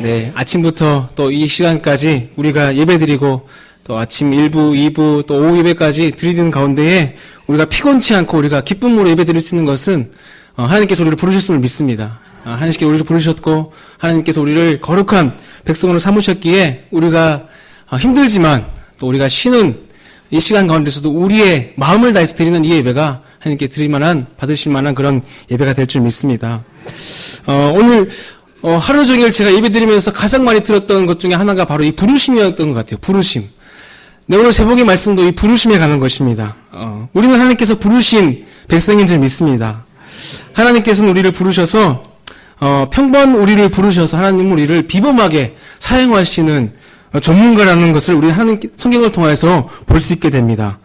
네, 아침부터 또 이 시간까지 우리가 예배드리고 또 아침 1부, 2부, 또 오후 예배까지 드리는 가운데에 우리가 피곤치 않고 우리가 기쁨으로 예배드릴 수 있는 것은 하나님께서 우리를 부르셨음을 믿습니다. 하나님께서 우리를 부르셨고 하나님께서 우리를 거룩한 백성으로 삼으셨기에 우리가 힘들지만 또 우리가 쉬는 이 시간 가운데서도 우리의 마음을 다해서 드리는 이 예배가 하나님께 받으실 만한 그런 예배가 될 줄 믿습니다. 오늘 하루 종일 제가 예배 드리면서 가장 많이 들었던 것 중에 하나가 바로 이 부르심이었던 것 같아요. 부르심. 네, 오늘 제목의 말씀도 이 부르심에 가는 것입니다. 우리는 하나님께서 부르신 백성인 줄 믿습니다. 하나님께서는 우리를 부르셔서 평범한 우리를 부르셔서 하나님은 우리를 비범하게 사용하시는 전문가라는 것을 우리 하나님 성경을 통해서 볼 수 있게 됩니다.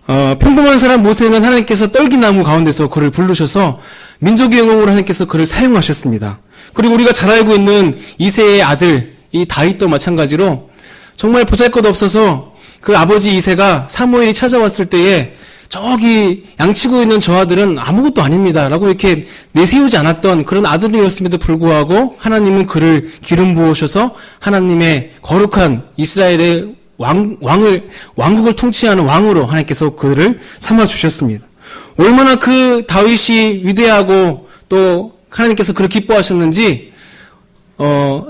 평범한 사람 모세는 하나님께서 떨기나무 가운데서 그를 부르셔서 민족의 영웅으로 하나님께서 그를 사용하셨습니다. 그리고 우리가 잘 알고 있는 이새의 아들 이 다윗도 마찬가지로 정말 보잘것없어서 그 아버지 이새가 사무엘이 찾아왔을 때에 저기 양치고 있는 저 아들은 아무것도 아닙니다 라고 이렇게 내세우지 않았던 그런 아들이었음에도 불구하고 하나님은 그를 기름 부으셔서 하나님의 거룩한 이스라엘의 왕국을 통치하는 왕으로 하나님께서 그를 삼아주셨습니다. 얼마나 그 다윗이 위대하고 또 하나님께서 그를 기뻐하셨는지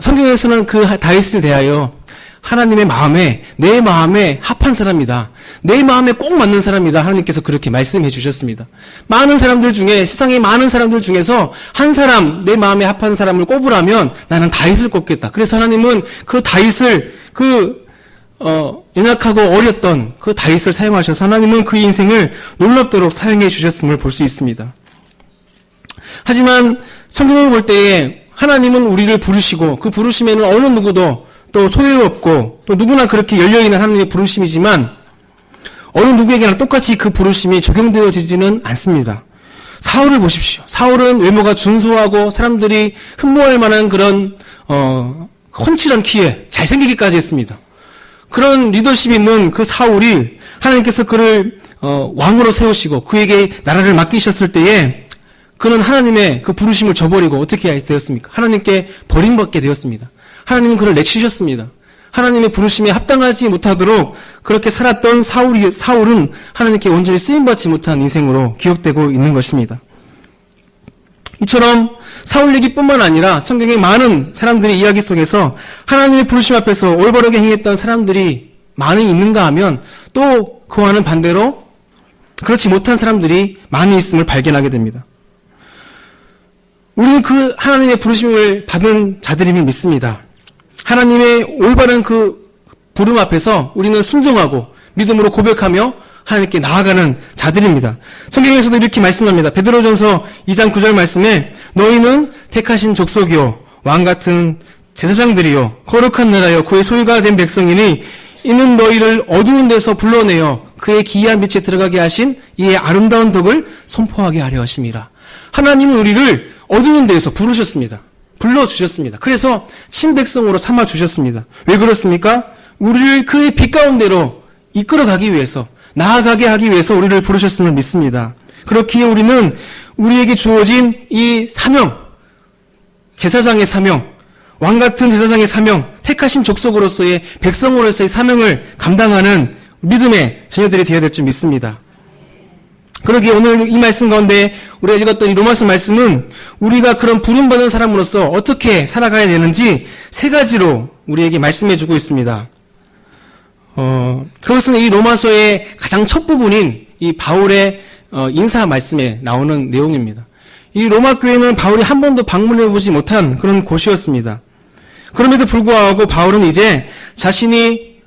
성경에서는 그 다윗을 대하여 하나님의 마음에 내 마음에 합한 사람이다. 내 마음에 꼭 맞는 사람이다. 하나님께서 그렇게 말씀해 주셨습니다. 많은 사람들 중에 세상의 많은 사람들 중에서 한 사람 내 마음에 합한 사람을 꼽으라면 나는 다윗을 꼽겠다. 그래서 하나님은 그 다윗을 연약하고 어렸던 그 다윗을 사용하셔서 하나님은 그 인생을 놀랍도록 사용해 주셨음을 볼 수 있습니다. 하지만 성경을 볼 때에 하나님은 우리를 부르시고 그 부르심에는 어느 누구도 또 소용없고 또 누구나 그렇게 열려있는 하나님의 부르심이지만 어느 누구에게나 똑같이 그 부르심이 적용되어지지는 않습니다. 사울을 보십시오. 사울은 외모가 준수하고 사람들이 흠모할 만한 그런 훤칠한 키에 잘생기기까지 했습니다. 그런 리더십 있는 그 사울이 하나님께서 그를 왕으로 세우시고 그에게 나라를 맡기셨을 때에 그는 하나님의 그 부르심을 저버리고 어떻게 되었습니까? 하나님께 버림받게 되었습니다. 하나님은 그를 내치셨습니다. 하나님의 부르심에 합당하지 못하도록 그렇게 살았던 사울은 하나님께 온전히 쓰임받지 못한 인생으로 기억되고 있는 것입니다. 이처럼 사울 얘기뿐만 아니라 성경의 많은 사람들의 이야기 속에서 하나님의 부르심 앞에서 올바르게 행했던 사람들이 많이 있는가 하면 또 그와는 반대로 그렇지 못한 사람들이 많이 있음을 발견하게 됩니다. 우리는 그 하나님의 부르심을 받은 자들임을 믿습니다. 하나님의 올바른 그 부름 앞에서 우리는 순종하고 믿음으로 고백하며 하나님께 나아가는 자들입니다. 성경에서도 이렇게 말씀합니다. 베드로전서 2장 9절 말씀에 너희는 택하신 족속이요 왕같은 제사장들이요 거룩한 나라요 그의 소유가 된 백성이니 이는 너희를 어두운 데서 불러내어 그의 기이한 빛에 들어가게 하신 이의 아름다운 덕을 선포하게 하려 하심이라. 하나님은 우리를 어두운 데에서 부르셨습니다. 불러주셨습니다. 그래서 친백성으로 삼아주셨습니다. 왜 그렇습니까? 우리를 그의 빛 가운데로 이끌어가기 위해서 나아가게 하기 위해서 우리를 부르셨음을 믿습니다. 그렇기에 우리는 우리에게 주어진 이 사명, 제사장의 사명, 왕같은 제사장의 사명, 택하신 족속으로서의 백성으로서의 사명을 감당하는 믿음의 자녀들이 되어야 될 줄 믿습니다. 그러기에 오늘 이 말씀 가운데 우리가 읽었던 이 로마서 말씀은 우리가 그런 부름받은 사람으로서 어떻게 살아가야 되는지 세 가지로 우리에게 말씀해주고 있습니다. 그것은 이 로마서의 가장 첫 부분인 이 바울의 인사 말씀에 나오는 내용입니다. 이 로마 교회는 바울이 한 번도 방문해보지 못한 그런 곳이었습니다. 그럼에도 불구하고 바울은 이제 자신이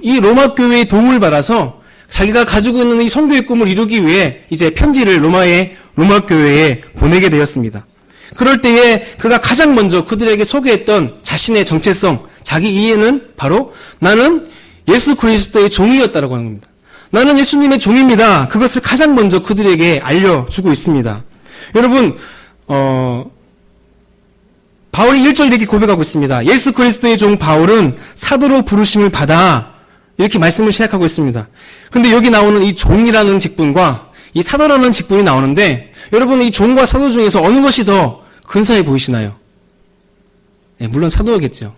이 로마 교회의 도움을 받아서 자기가 가지고 있는 이 선교의 꿈을 이루기 위해 이제 편지를 로마 교회에 보내게 되었습니다. 그럴 때에 그가 가장 먼저 그들에게 소개했던 자신의 정체성, 자기 이해는 바로 나는 예수 그리스도의 종이었다라고 하는 겁니다. 나는 예수님의 종입니다. 그것을 가장 먼저 그들에게 알려주고 있습니다. 여러분, 바울이 1절 이렇게 고백하고 있습니다. 예수 그리스도의 종 바울은 사도로 부르심을 받아 이렇게 말씀을 시작하고 있습니다. 근데 여기 나오는 이 종이라는 직분과 이 사도라는 직분이 나오는데 여러분 이 종과 사도 중에서 어느 것이 더 근사해 보이시나요? 물론 사도겠죠.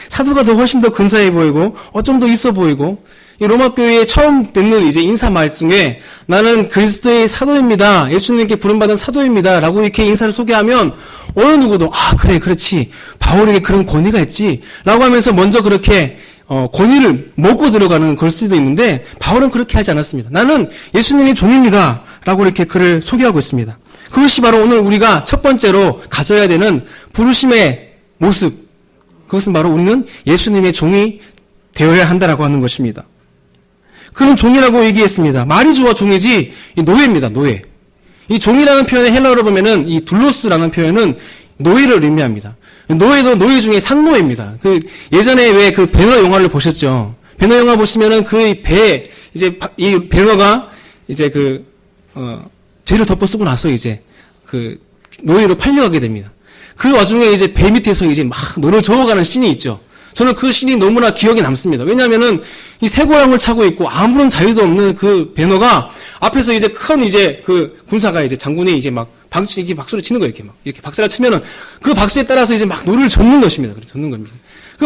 사도가 더 훨씬 더 근사해 보이고, 좀 더 있어 보이고, 이 로마 교회에 처음 뵙는 이제 인사 말 중에 나는 그리스도의 사도입니다. 예수님께 부름받은 사도입니다. 라고 이렇게 인사를 소개하면 어느 누구도 그래, 그렇지. 바울에게 그런 권위가 있지. 라고 하면서 먼저 그렇게 권위를 먹고 들어가는 걸 수도 있는데 바울은 그렇게 하지 않았습니다. 나는 예수님의 종입니다. 라고 이렇게 그를 소개하고 있습니다. 그것이 바로 오늘 우리가 첫 번째로 가져야 되는 부르심의 모습. 그것은 바로 우리는 예수님의 종이 되어야 한다라고 하는 것입니다. 그는 종이라고 얘기했습니다. 말이 좋아 종이지 노예입니다. 노예. 이 종이라는 표현의 헬라어로 보면은 이 둘로스라는 표현은 노예를 의미합니다. 노예도 노예 중에 상노예입니다. 예전에 왜 그 배너 영화를 보셨죠? 배너 영화 보시면은 그 배 이제 이 배너가 이제 죄를 덮어 쓰고 나서 이제 노예로 팔려가게 됩니다. 그 와중에 이제 배 밑에서 이제 막 노를 저어가는 씬이 있죠. 저는 그 씬이 너무나 기억에 남습니다. 왜냐하면은 이 쇠고랑을 차고 있고 아무런 자유도 없는 그 배너가 앞에서 이제 큰 이제 군사가 이제 장군이 이제 막 이렇게 박수를 치는 거예요. 이렇게 박수를 치면은 그 박수에 따라서 이제 막 노를 젓는 것입니다. 젓는 겁니다.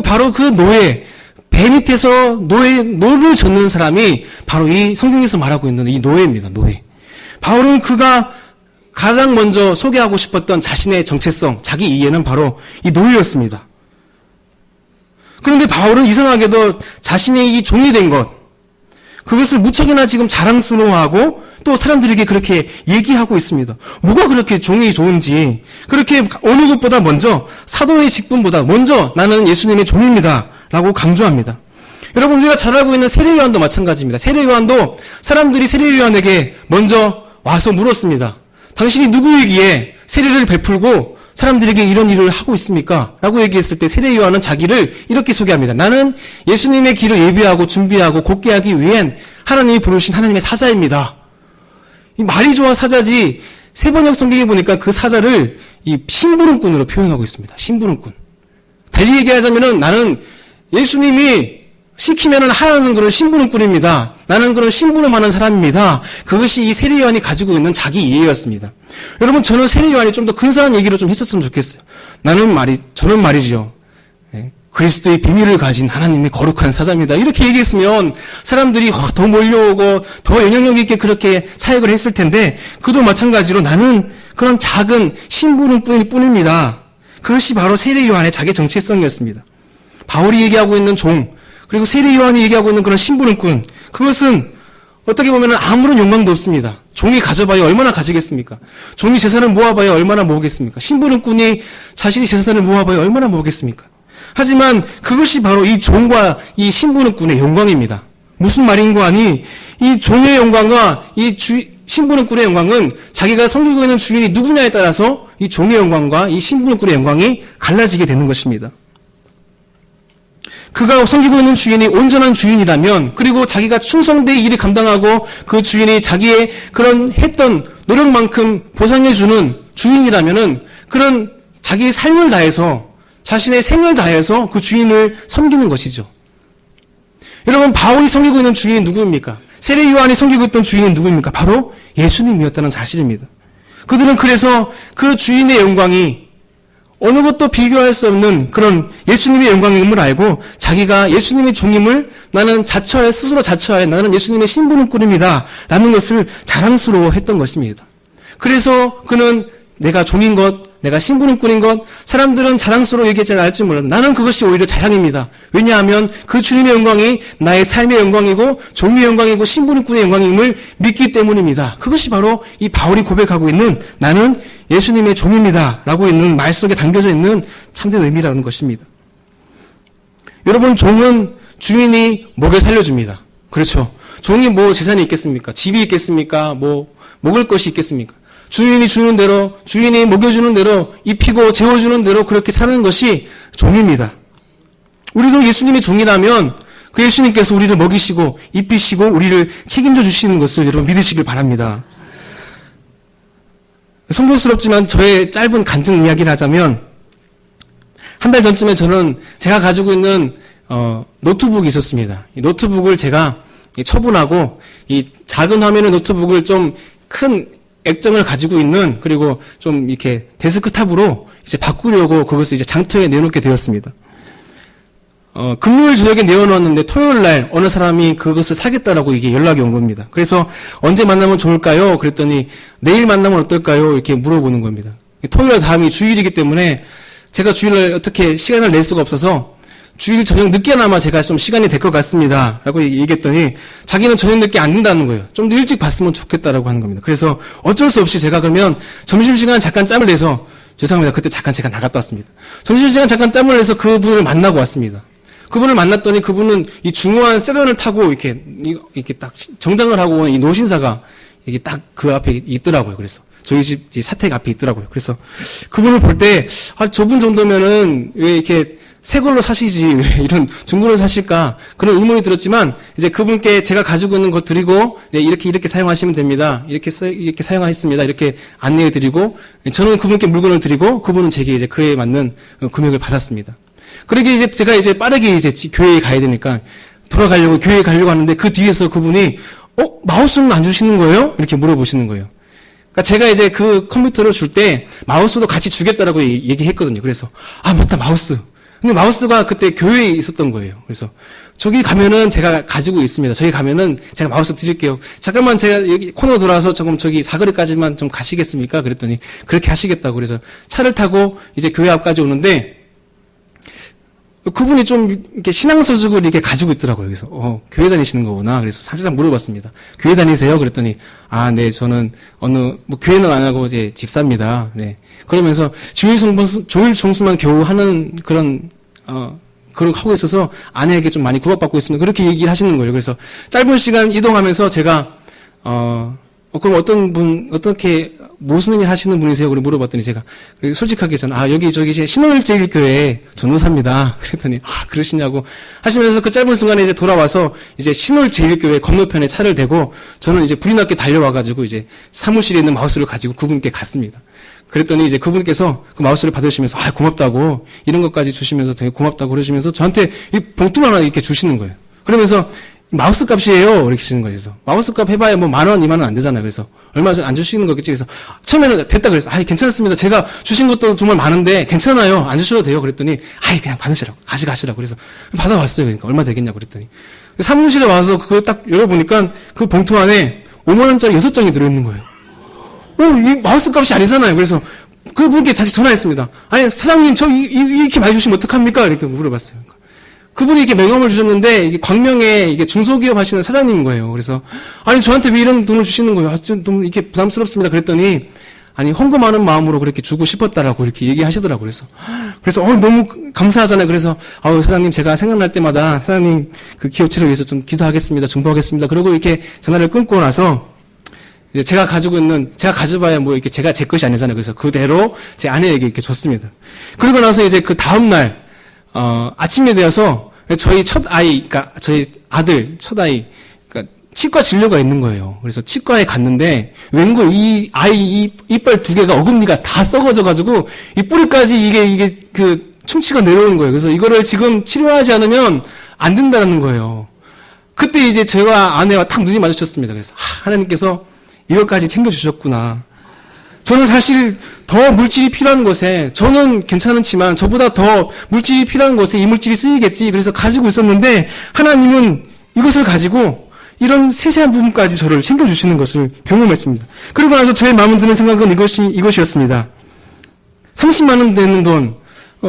바로 그 노예, 배 밑에서 노를 젓는 사람이 바로 이 성경에서 말하고 있는 이 노예입니다. 노예. 바울은 그가 가장 먼저 소개하고 싶었던 자신의 정체성, 자기 이해는 바로 이 노예였습니다. 그런데 바울은 이상하게도 자신이 이 종이 된 것, 그것을 무척이나 지금 자랑스러워하고 또 사람들에게 그렇게 얘기하고 있습니다. 뭐가 그렇게 종이 좋은지, 그렇게 어느 것보다 먼저 사도의 직분보다 먼저 나는 예수님의 종입니다. 라고 강조합니다. 여러분, 우리가 잘 알고 있는 세례요한도 마찬가지입니다. 세례요한도 사람들이 세례요한에게 먼저 와서 물었습니다. 당신이 누구이기에 세례를 베풀고 사람들에게 이런 일을 하고 있습니까? 라고 얘기했을 때 세례요한은 자기를 이렇게 소개합니다. 나는 예수님의 길을 예비하고 준비하고 곧게 하기 위한 하나님이 부르신 하나님의 사자입니다. 이 말이 좋아 사자지, 세번역 성경에 보니까 그 사자를 이 심부름꾼으로 표현하고 있습니다. 심부름꾼. 달리 얘기하자면은 나는 예수님이 시키면은 하라는 그런 심부름꾼입니다. 나는 그런 심부름하는 사람입니다. 그것이 이 세례요한이 가지고 있는 자기 이해였습니다. 여러분, 저는 세례요한이 좀 더 근사한 얘기를 좀 했었으면 좋겠어요. 저는 말이죠. 그리스도의 비밀을 가진 하나님의 거룩한 사자입니다. 이렇게 얘기했으면 사람들이 더 몰려오고 더 영향력 있게 그렇게 사역을 했을 텐데, 그도 마찬가지로 나는 그런 작은 심부름꾼일 뿐입니다. 그것이 바로 세례요한의 자기 정체성이었습니다. 바울이 얘기하고 있는 종, 그리고 세례요한이 얘기하고 있는 그런 심부름꾼, 그것은 어떻게 보면 아무런 영광도 없습니다. 종이 가져봐야 얼마나 가지겠습니까? 종이 재산을 모아봐야 얼마나 모으겠습니까? 심부름꾼이 자신이 재산을 모아봐야 얼마나 모으겠습니까? 하지만 그것이 바로 이 종과 이 심부름꾼의 영광입니다. 무슨 말인고 하니 이 종의 영광과 이 심부름꾼의 영광은 자기가 섬기고 있는 주인이 누구냐에 따라서 이 종의 영광과 이 심부름꾼의 영광이 갈라지게 되는 것입니다. 그가 섬기고 있는 주인이 온전한 주인이라면, 그리고 자기가 충성되이 일을 감당하고 그 주인이 자기의 그런 했던 노력만큼 보상해주는 주인이라면은 그런 자기의 삶을 다해서, 자신의 생을 다해서 그 주인을 섬기는 것이죠. 여러분, 바울이 섬기고 있는 주인이 누구입니까? 세례요한이 섬기고 있던 주인은 누구입니까? 바로 예수님이었다는 사실입니다. 그들은 그래서 그 주인의 영광이 어느 것도 비교할 수 없는 그런 예수님의 영광임을 알고 자기가 예수님의 종임을 나는 스스로 자처하여 나는 예수님의 심부름꾼입니다 라는 것을 자랑스러워했던 것입니다. 그래서 그는 내가 종인 것, 내가 심부름꾼인 것, 사람들은 자랑스러워 얘기하지 않을지 몰라도 나는 그것이 오히려 자랑입니다. 왜냐하면 그 주님의 영광이 나의 삶의 영광이고 종의 영광이고 심부름꾼의 영광임을 믿기 때문입니다. 그것이 바로 이 바울이 고백하고 있는 나는 예수님의 종입니다 라고 있는 말 속에 담겨져 있는 참된 의미라는 것입니다. 여러분, 종은 주인이 먹여 살려줍니다. 그렇죠. 종이 뭐 재산이 있겠습니까? 집이 있겠습니까? 뭐 먹을 것이 있겠습니까? 주인이 주는 대로, 주인이 먹여주는 대로, 입히고 재워주는 대로 그렇게 사는 것이 종입니다. 우리도 예수님의 종이라면 그 예수님께서 우리를 먹이시고 입히시고 우리를 책임져 주시는 것을 여러분 믿으시길 바랍니다. 성공스럽지만 저의 짧은 간증 이야기를 하자면, 한 달 전쯤에 저는 제가 가지고 있는 노트북이 있었습니다. 이 노트북을 제가 처분하고 이 작은 화면의 노트북을 좀 큰 액정을 가지고 있는, 그리고 좀 이렇게 데스크탑으로 이제 바꾸려고 그것을 이제 장터에 내놓게 되었습니다. 금요일 저녁에 내어놓았는데 토요일 날 어느 사람이 그것을 사겠다라고 이게 연락이 온 겁니다. 그래서 언제 만나면 좋을까요? 그랬더니 내일 만나면 어떨까요? 이렇게 물어보는 겁니다. 토요일 다음이 주일이기 때문에 제가 주일날 어떻게 시간을 낼 수가 없어서 주일 저녁 늦게나마 제가 좀 시간이 될 것 같습니다. 라고 얘기했더니 자기는 저녁 늦게 안 된다는 거예요. 좀 더 일찍 봤으면 좋겠다라고 하는 겁니다. 그래서 어쩔 수 없이 제가 그러면 점심시간 잠깐 짬을 내서 죄송합니다. 그때 잠깐 제가 나갔다 왔습니다. 점심시간 잠깐 짬을 내서 그분을 만나고 왔습니다. 그분을 만났더니 그분은 이 중후한 세단을 타고 이렇게 딱 정장을 하고 온 이 노신사가 이게 딱 그 앞에 있더라고요. 그래서 저희 집 사택 앞에 있더라고요. 그래서 그분을 볼 때, 저분 정도면은 왜 이렇게 새 걸로 사시지, 왜 이런 중고로 사실까? 그런 의문이 들었지만, 이제 그분께 제가 가지고 있는 것 드리고, 네, 이렇게 사용하시면 됩니다. 이렇게 사용하겠습니다. 이렇게 안내해 드리고, 저는 그분께 물건을 드리고, 그분은 제게 이제 그에 맞는 금액을 받았습니다. 그러게 이제 제가 이제 빠르게 이제 교회에 가야 되니까, 돌아가려고, 교회에 가려고 하는데, 그 뒤에서 그분이, 마우스는 안 주시는 거예요? 이렇게 물어보시는 거예요. 그러니까 제가 이제 그 컴퓨터를 줄 때 마우스도 같이 주겠다라고 얘기했거든요. 그래서 맞다, 마우스. 근데 마우스가 그때 교회에 있었던 거예요. 그래서 저기 가면은 제가 가지고 있습니다. 저기 가면은 제가 마우스 드릴게요. 잠깐만 제가 여기 코너 돌아서 조금 저기 사거리까지만 좀 가시겠습니까? 그랬더니 그렇게 하시겠다고. 그래서 차를 타고 이제 교회 앞까지 오는데 그분이 좀 이렇게 신앙서적을 이렇게 가지고 있더라고요. 그래서 교회 다니시는 거구나. 그래서 살짝 물어봤습니다. 교회 다니세요? 그랬더니 네, 저는 교회는 안 하고 이제 집사입니다. 네. 그러면서 주일 성수만 겨우 하는 그런 하고 있어서 아내에게 좀 많이 구박받고 있습니다. 그렇게 얘기를 하시는 거예요. 그래서 짧은 시간 이동하면서 제가 그럼 어떻게 무슨 일 하시는 분이세요? 그걸 물어봤더니 제가 솔직하게 저는 여기 신월제일교회 전도사입니다. 그랬더니 그러시냐고 하시면서 그 짧은 순간에 이제 돌아와서 이제 신월제일교회 건너편에 차를 대고 저는 이제 불이 났게 달려와가지고 이제 사무실에 있는 마우스를 가지고 그분께 갔습니다. 그랬더니 이제 그분께서 그 마우스를 받으시면서 고맙다고 이런 것까지 주시면서 되게 고맙다고 그러시면서 저한테 이 봉투를 하나 이렇게 주시는 거예요. 그러면서 마우스 값이에요. 이렇게 주시는 거예요. 그래서 마우스 값 해봐야 10,000원, 20,000원 안 되잖아요. 그래서 얼마 안 주시는 거겠지. 그래서 처음에는 됐다 그래서 괜찮습니다. 제가 주신 것도 정말 많은데 괜찮아요. 안 주셔도 돼요. 그랬더니 그냥 받으시라고. 가시라고. 그래서 받아봤어요. 그러니까 얼마 되겠냐고 그랬더니 사무실에 와서 그걸 딱 열어보니까 그 봉투 안에 50,000원짜리 6장이 들어있는 거예요. 이 마우스 값이 아니잖아요. 그래서 그분께 다시 전화했습니다. 사장님 이렇게 많이 주시면 어떡합니까? 이렇게 물어봤어요. 그분이 이렇게 명함을 주셨는데, 이게 광명에 이게 중소기업 하시는 사장님인 거예요. 그래서, 저한테 왜 이런 돈을 주시는 거예요? 좀 이렇게 부담스럽습니다. 그랬더니, 헌금하는 마음으로 그렇게 주고 싶었다라고 이렇게 얘기하시더라고요. 그래서, 너무 감사하잖아요. 그래서, 사장님 제가 생각날 때마다 사장님 그 기업체를 위해서 좀 기도하겠습니다. 중보하겠습니다. 그러고 이렇게 전화를 끊고 나서, 이제 제가 가져봐야 이렇게 제 것이 아니잖아요. 그래서 그대로 제 아내에게 이렇게 줬습니다. 그리고 나서 이제 그 다음날, 아침에 되어서 저희 그러니까 저희 아들, 첫 아이, 그러니까 치과 진료가 있는 거예요. 그래서 치과에 갔는데, 웬걸 이 아이 이빨 2개가 어금니가 다 썩어져가지고, 이 뿌리까지 이게 충치가 내려오는 거예요. 그래서 이거를 지금 치료하지 않으면 안 된다는 거예요. 그때 이제 저와 아내와 딱 눈이 마주쳤습니다. 그래서, 하나님께서 이것까지 챙겨주셨구나. 저는 사실 더 물질이 필요한 곳에, 저는 괜찮지만 저보다 더 물질이 필요한 곳에 이 물질이 쓰이겠지. 그래서 가지고 있었는데 하나님은 이것을 가지고 이런 세세한 부분까지 저를 챙겨주시는 것을 경험했습니다. 그리고 나서 저의 마음에 드는 생각은 이것이었습니다. 30만 원 되는 돈,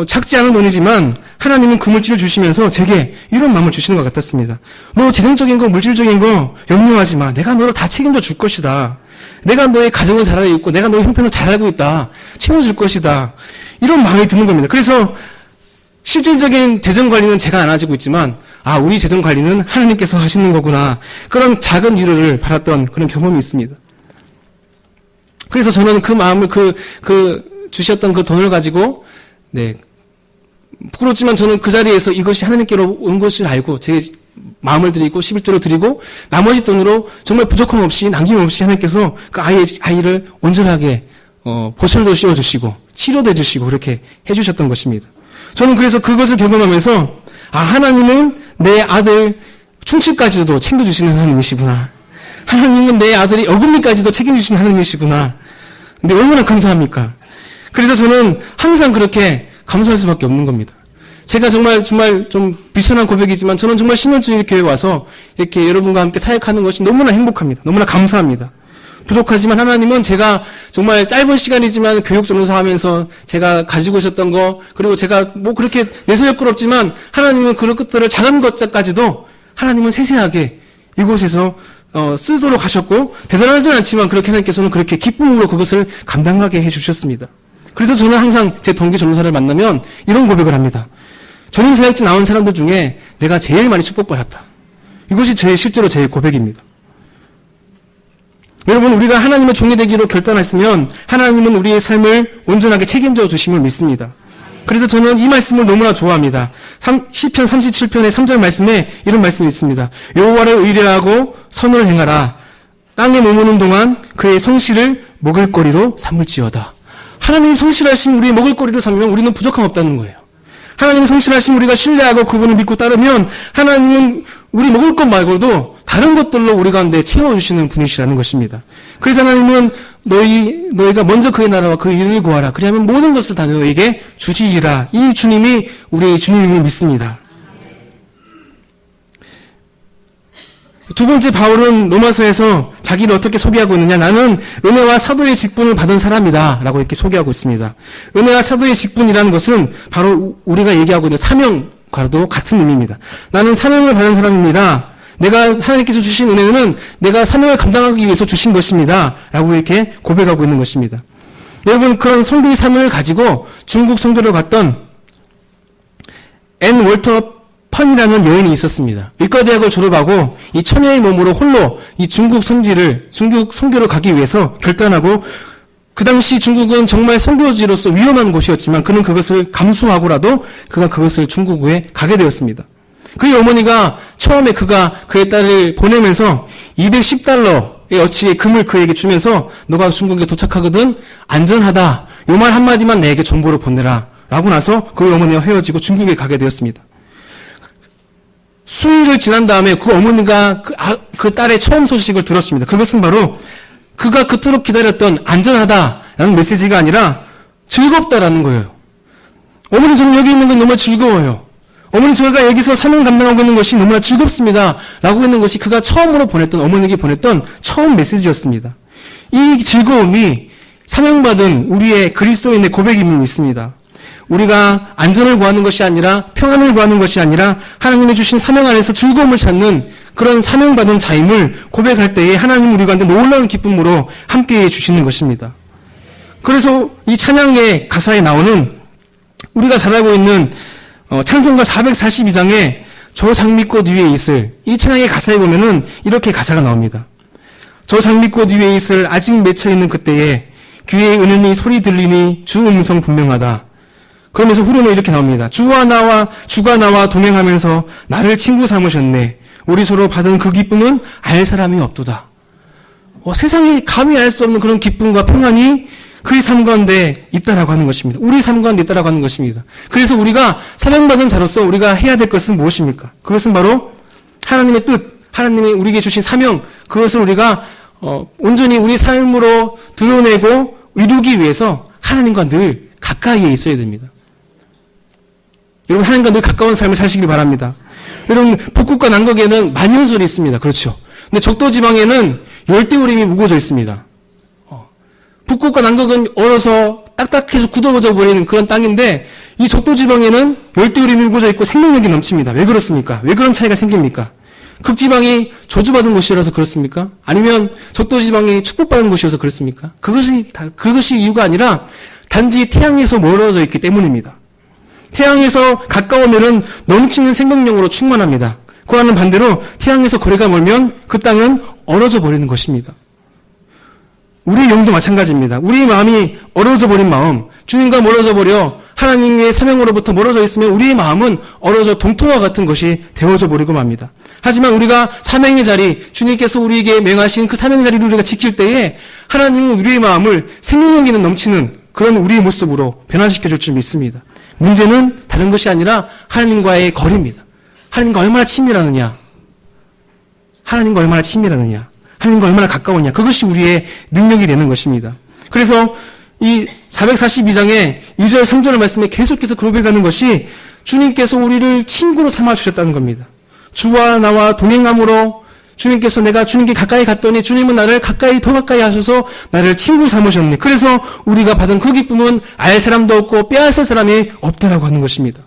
작지 않은 돈이지만 하나님은 그 물질을 주시면서 제게 이런 마음을 주시는 것 같았습니다. 너 재정적인 거, 물질적인 거 염려하지 마. 내가 너를 다 책임져 줄 것이다. 내가 너의 가정을 잘 알고 있고 내가 너의 형편을 잘 알고 있다. 채워줄 것이다. 이런 마음이 드는 겁니다. 그래서 실질적인 재정관리는 제가 안 가지고 있지만 우리 재정관리는 하나님께서 하시는 거구나. 그런 작은 위로를 받았던 그런 경험이 있습니다. 그래서 저는 그 마음을 주셨던 그 돈을 가지고 부끄럽지만 저는 그 자리에서 이것이 하나님께로 온 것을 알고 제 마음을 드리고 11조를 드리고 나머지 돈으로 정말 부족함 없이 남김없이 하나님께서 그 아이를 온전하게 보살도 씌워주시고 치료도 해주시고 그렇게 해주셨던 것입니다. 저는 그래서 그것을 경험하면서 하나님은 내 아들 충치까지도 챙겨주시는 하나님이시구나. 하나님은 내 아들이 어금니까지도 책임주시는 하나님이시구나. 근데 얼마나 감사합니까? 그래서 저는 항상 그렇게 감사할 수밖에 없는 겁니다. 제가 정말 좀 비천한 고백이지만 저는 정말 신월주일 교회에 와서 이렇게 여러분과 함께 사역하는 것이 너무나 행복합니다. 너무나 감사합니다. 부족하지만 하나님은 제가 정말 짧은 시간이지만 교육 전도사 하면서 제가 가지고 있었던 거, 그리고 제가 뭐 그렇게 내소역꿀없지만 하나님은 그런 것들을 작은 것까지도 하나님은 세세하게 이곳에서 쓰도록 하셨고, 대단하진 않지만 그렇게 하나님께서는 그렇게 기쁨으로 그것을 감당하게 해주셨습니다. 그래서 저는 항상 제 동기 전도사를 만나면 이런 고백을 합니다. 전인사역지 나온 사람들 중에 내가 제일 많이 축복받았다. 이것이 실제로 제 고백입니다. 여러분, 우리가 하나님의 종이 되기로 결단했으면 하나님은 우리의 삶을 온전하게 책임져 주심을 믿습니다. 그래서 저는 이 말씀을 너무나 좋아합니다. 시편 37편의 3절 말씀에 이런 말씀이 있습니다. 여호와를 의뢰하고 선을 행하라. 땅에 머무는 동안 그의 성실을 먹을거리로 삼을지어다. 하나님이 성실하신 우리의 먹을거리로 삼으면 우리는 부족함 없다는 거예요. 하나님이 성실하신 우리가 신뢰하고 그분을 믿고 따르면 하나님은 우리 먹을 것 말고도 다른 것들로 우리 가운데 채워주시는 분이시라는 것입니다. 그래서 하나님은 너희가 먼저 그의 나라와 그 일을 구하라. 그리하면 모든 것을 다 너희에게 주시리라. 이 주님이 우리의 주님임을 믿습니다. 두 번째, 바울은 로마서에서 자기를 어떻게 소개하고 있느냐. 나는 은혜와 사도의 직분을 받은 사람이다 라고 이렇게 소개하고 있습니다. 은혜와 사도의 직분이라는 것은 바로 우리가 얘기하고 있는 사명과도 같은 의미입니다. 나는 사명을 받은 사람입니다. 내가 하나님께서 주신 은혜는 내가 사명을 감당하기 위해서 주신 것입니다 라고 이렇게 고백하고 있는 것입니다. 여러분, 그런 성도의 사명을 가지고 중국 선교를 갔던 앤 월터 펀이라는 여인이 있었습니다. 의과대학을 졸업하고 이 처녀의 몸으로 홀로 이 중국 선교를 가기 위해서 결단하고, 그 당시 중국은 정말 선교지로서 위험한 곳이었지만 그는 그것을 감수하고라도 그가 그것을 중국에 가게 되었습니다. 그의 어머니가 처음에 그의 딸을 보내면서 210달러의 어치의 금을 그에게 주면서 너가 중국에 도착하거든 안전하다. 요 말 한마디만 내게 정보를 보내라. 라고 나서 그의 어머니와 헤어지고 중국에 가게 되었습니다. 수일을 지난 다음에 그 어머니가 그 딸의 처음 소식을 들었습니다. 그것은 바로 그가 그토록 기다렸던 안전하다라는 메시지가 아니라 즐겁다라는 거예요. 어머니, 저는 여기 있는 건 너무 즐거워요. 어머니, 저희가 여기서 사명 감당하고 있는 것이 너무나 즐겁습니다 라고 했는 것이 그가 처음으로 어머니에게 보냈던 처음 메시지였습니다. 이 즐거움이 사명받은 우리의 그리스도인의 고백임을 믿습니다. 우리가 안전을 구하는 것이 아니라 평안을 구하는 것이 아니라 하나님이 주신 사명 안에서 즐거움을 찾는 그런 사명받은 자임을 고백할 때에 하나님은 우리 가운데 놀라운 기쁨으로 함께해 주시는 것입니다. 그래서 이 찬양의 가사에 나오는 우리가 잘 알고 있는 찬송가 442장에 저 장미꽃 위에 있을, 이 찬양의 가사에 보면은 이렇게 가사가 나옵니다. 저 장미꽃 위에 있을 아직 맺혀있는 그때에 귀에 은은히 소리 들리니 주 음성 분명하다. 그러면서 후렴에 이렇게 나옵니다. 주가 나와 동행하면서 나를 친구 삼으셨네. 우리 서로 받은 그 기쁨은 알 사람이 없도다. 세상이 감히 알 수 없는 그런 기쁨과 평안이 그의 삶 가운데 있다라고 하는 것입니다. 우리 삶 가운데 있다라고 하는 것입니다. 그래서 우리가 사명받은 자로서 우리가 해야 될 것은 무엇입니까? 그것은 바로 하나님의 뜻, 하나님이 우리에게 주신 사명, 그것을 우리가 온전히 우리 삶으로 드러내고 이루기 위해서 하나님과 늘 가까이에 있어야 됩니다. 여러분, 하나님과 늘 가까운 삶을 사시길 바랍니다. 여러분, 북극과 남극에는 만년설이 있습니다. 그렇죠. 근데 적도지방에는 열대우림이 묵어져 있습니다. 북극과 남극은 얼어서 딱딱해서 굳어져 버리는 그런 땅인데 이 적도지방에는 열대우림이 묵어져 있고 생명력이 넘칩니다. 왜 그렇습니까? 왜 그런 차이가 생깁니까? 극지방이 저주받은 곳이라서 그렇습니까? 아니면 적도지방이 축복받은 곳이어서 그렇습니까? 그것이 이유가 아니라 단지 태양에서 멀어져 있기 때문입니다. 태양에서 가까우면은 넘치는 생명력으로 충만합니다. 그와는 반대로 태양에서 거리가 멀면 그 땅은 얼어져 버리는 것입니다. 우리의 영도 마찬가지입니다. 우리의 마음이 얼어져 버린 마음, 주님과 멀어져 버려 하나님의 사명으로부터 멀어져 있으면 우리의 마음은 얼어져 동토와 같은 것이 되어져 버리고 맙니다. 하지만 우리가 사명의 자리, 주님께서 우리에게 맹하신 그 사명의 자리를 우리가 지킬 때에 하나님은 우리의 마음을 생명력 있는 넘치는 그런 우리의 모습으로 변화시켜 줄 줄 믿습니다. 문제는 다른 것이 아니라 하나님과의 거리입니다. 하나님과 얼마나 친밀하느냐, 하나님과 얼마나 가까우냐, 그것이 우리의 능력이 되는 것입니다. 그래서 이 442장의 2절 3절 말씀에 계속해서 고백하는 것이 주님께서 우리를 친구로 삼아주셨다는 겁니다. 주와 나와 동행함으로 주님께서 내가 주님께 가까이 갔더니 주님은 나를 더 가까이 하셔서 나를 친구 삼으셨네. 그래서 우리가 받은 그 기쁨은 알 사람도 없고 빼앗을 사람이 없다라고 하는 것입니다.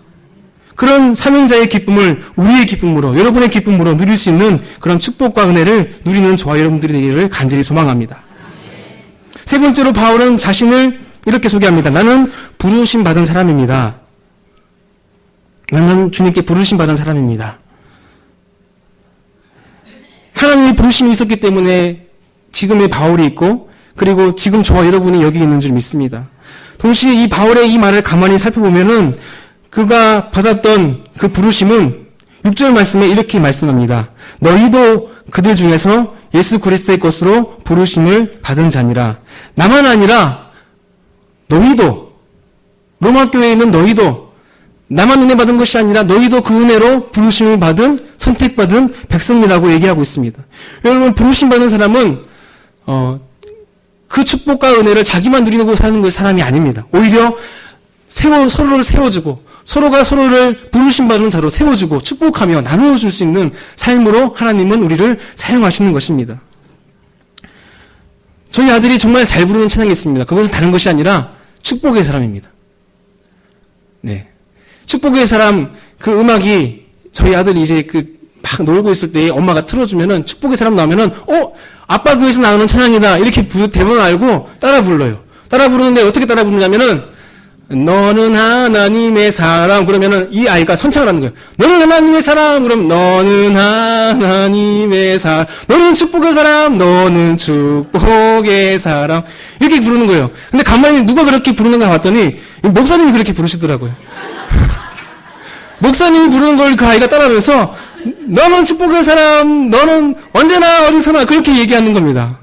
그런 삼형자의 기쁨을 우리의 기쁨으로, 여러분의 기쁨으로 누릴 수 있는 그런 축복과 은혜를 누리는 저와 여러분들이 되기를 간절히 소망합니다. 세 번째로 바울은 자신을 이렇게 소개합니다. 나는 부르심 받은 사람입니다. 나는 주님께 부르심 받은 사람입니다. 하나님의 부르심이 있었기 때문에 지금의 바울이 있고, 그리고 지금 저와 여러분이 여기 있는 줄 믿습니다. 동시에 이 바울의 이 말을 가만히 살펴보면은 그가 받았던 그 부르심은 6절 말씀에 이렇게 말씀합니다. 너희도 그들 중에서 예수 그리스도의 것으로 부르심을 받은 자니라. 나만 아니라 너희도, 로마 교회에 있는 너희도, 나만 은혜 받은 것이 아니라 너희도 그 은혜로 부르심을 받은, 선택받은 백성이라고 얘기하고 있습니다. 여러분, 부르심 받은 사람은 그 축복과 은혜를 자기만 누리고 사는 사람이 아닙니다. 오히려 서로를 세워주고, 서로가 서로를 부르심 받은 자로 세워주고 축복하며 나누어 줄 수 있는 삶으로 하나님은 우리를 사용하시는 것입니다. 저희 아들이 정말 잘 부르는 찬양이 있습니다. 그것은 다른 것이 아니라 축복의 사람입니다. 네. 축복의 사람, 그 음악이 저희 아들이 이제 막 놀고 있을 때 엄마가 틀어주면은 축복의 사람 나오면은, 아빠 교회에서 나오는 찬양이다. 이렇게 대본 알고 따라 불러요. 따라 부르는데 어떻게 따라 부르냐면은, 너는 하나님의 사람. 그러면은 이 아이가 선창을 하는 거예요. 너는 하나님의 사람. 그럼 너는 하나님의 사람. 너는 축복의 사람. 너는 축복의 사람. 이렇게 부르는 거예요. 근데 가만히 누가 그렇게 부르는가 봤더니 목사님이 그렇게 부르시더라고요. 목사님이 부르는 걸 그 아이가 따라하면서 너는 축복의 사람. 너는 언제나 어디서나 그렇게 얘기하는 겁니다.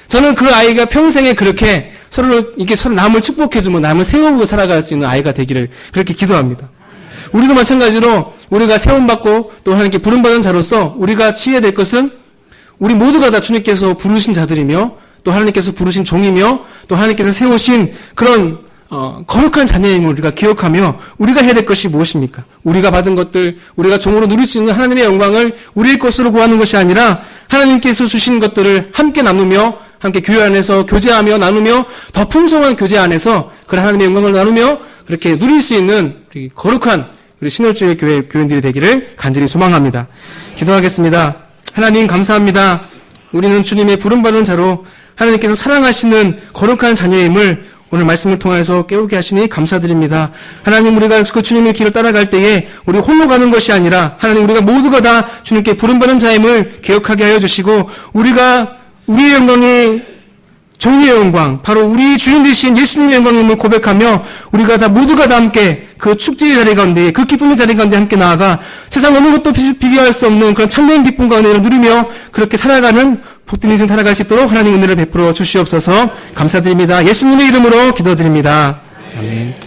저는 그 아이가 평생에 그렇게 서로 남을 축복해주고 남을 세우고 살아갈 수 있는 아이가 되기를 그렇게 기도합니다. 우리도 마찬가지로 우리가 세움받고 또 하나님께 부름받은 자로서 우리가 취해야 될 것은 우리 모두가 다 주님께서 부르신 자들이며 또 하나님께서 부르신 종이며 또 하나님께서 세우신 그런 거룩한 자녀임을 우리가 기억하며 우리가 해야 될 것이 무엇입니까? 우리가 받은 것들, 우리가 종으로 누릴 수 있는 하나님의 영광을 우리의 것으로 구하는 것이 아니라 하나님께서 주신 것들을 함께 나누며 함께 교회 안에서 교제하며 나누며 더 풍성한 교제 안에서 그 하나님의 영광을 나누며 그렇게 누릴 수 있는 우리 거룩한 우리 신월주의 교회 교인들이 되기를 간절히 소망합니다. 기도하겠습니다. 하나님 감사합니다. 우리는 주님의 부름받은 자로 하나님께서 사랑하시는 거룩한 자녀임을 오늘 말씀을 통해서 깨우게 하시니 감사드립니다. 하나님, 우리가 그 주님의 길을 따라갈 때에 우리 홀로 가는 것이 아니라 하나님, 우리가 모두가 다 주님께 부름받은 자임을 기억하게 하여 주시고 우리가 우리의 영광이 종의 영광, 바로 우리 주인 되신 예수님의 영광임을 고백하며 우리가 다 모두가 다 함께 그 축제의 자리 가운데, 그 기쁨의 자리 가운데 함께 나아가 세상 어느 것도 비교할 수 없는 그런 참된 기쁨과 은혜를 누리며 그렇게 살아가는 복된 인생 살아갈 수 있도록 하나님 은혜를 베풀어 주시옵소서. 감사드립니다. 예수님의 이름으로 기도드립니다. 아멘.